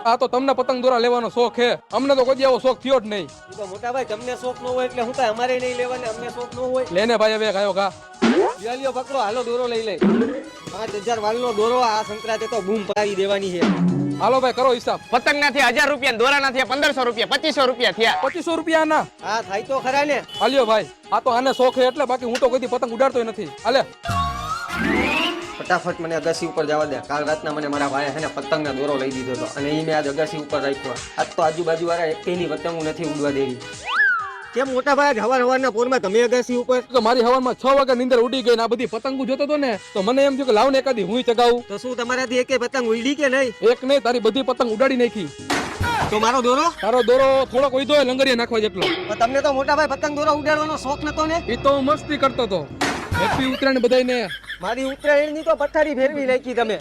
આ તો તમને પતંગ દોરા લેવાનો શોખ હે, અમને તો કોઈ આવો શોખ થયો જ નહીં. ઈ તો મોટા ભાઈ તમને શોખ ન હોય એટલે હું કાંઈ અમારે નહીં લેવાને, અમને શોખ ન હોય. લેને ભાઈ હવે ગાયો ઘા. લ્યો પકડો, હાલો દોરો લઈ લે. 5000 વાળનો દોરો આ સંક્રાંતે તો બૂમ પડાવી દેવાની છે. હાલો ભાઈ કરો હિસાબ. પતંગ ના થયા 1000 રૂપિયા, દોરા ના થયા 1500 રૂપિયા, 2500 રૂપિયા થયા. 2500 રૂપિયા ના હા થાય તો ખરા ને. હાલ્યો ભાઈ, આ તો આને શોખ હે એટલે, બાકી હું તો કોઈ પતંગ ઉડાડતો નથી. હાલે ફટાફટ મને અગાસી ઉપર જવા દે. કાલ રાતના મને મારા ભાઈએ છે ને પતંગનો દોરો લઈ દીધો હતો અને એ મેં આજ અગાસી ઉપર રાખ્યો. આજ તો આજુબાજુ વાળા એકની પતંગ નથી ઉડવા દેવી. કેમ મોટા ભાઈ હવારના પોરમાં તમે અગાસી ઉપર? તો મારી હવામાં 6 વાગે નીંદર ઉડી ગઈ ને આ બધી પતંગો જોતો તો ને, તો મને એમ થયું કે લાવ ને એકાદી હું ચગાવું. તો શું તમારાથી એકે પતંગ ઉડી કે નહીં? એક નહીં, તારી બધી પતંગ ઉડાડી નાખી. તો મારો દોરો? તારો દોરો થોડોક ઉડ્યો હોય લંગરીએ નાખવા જેટલો. તો તમને તો મોટા ભાઈ પતંગ દોરો ઉડાડવાનો શોખ નતો ને? એ તો હું મસ્તી કરતો હતો. હેપી ઉત્તરાયણ બધાયને. મારી ઉત્તરાયણની તો પથારી ફેરવી નાખી તમે.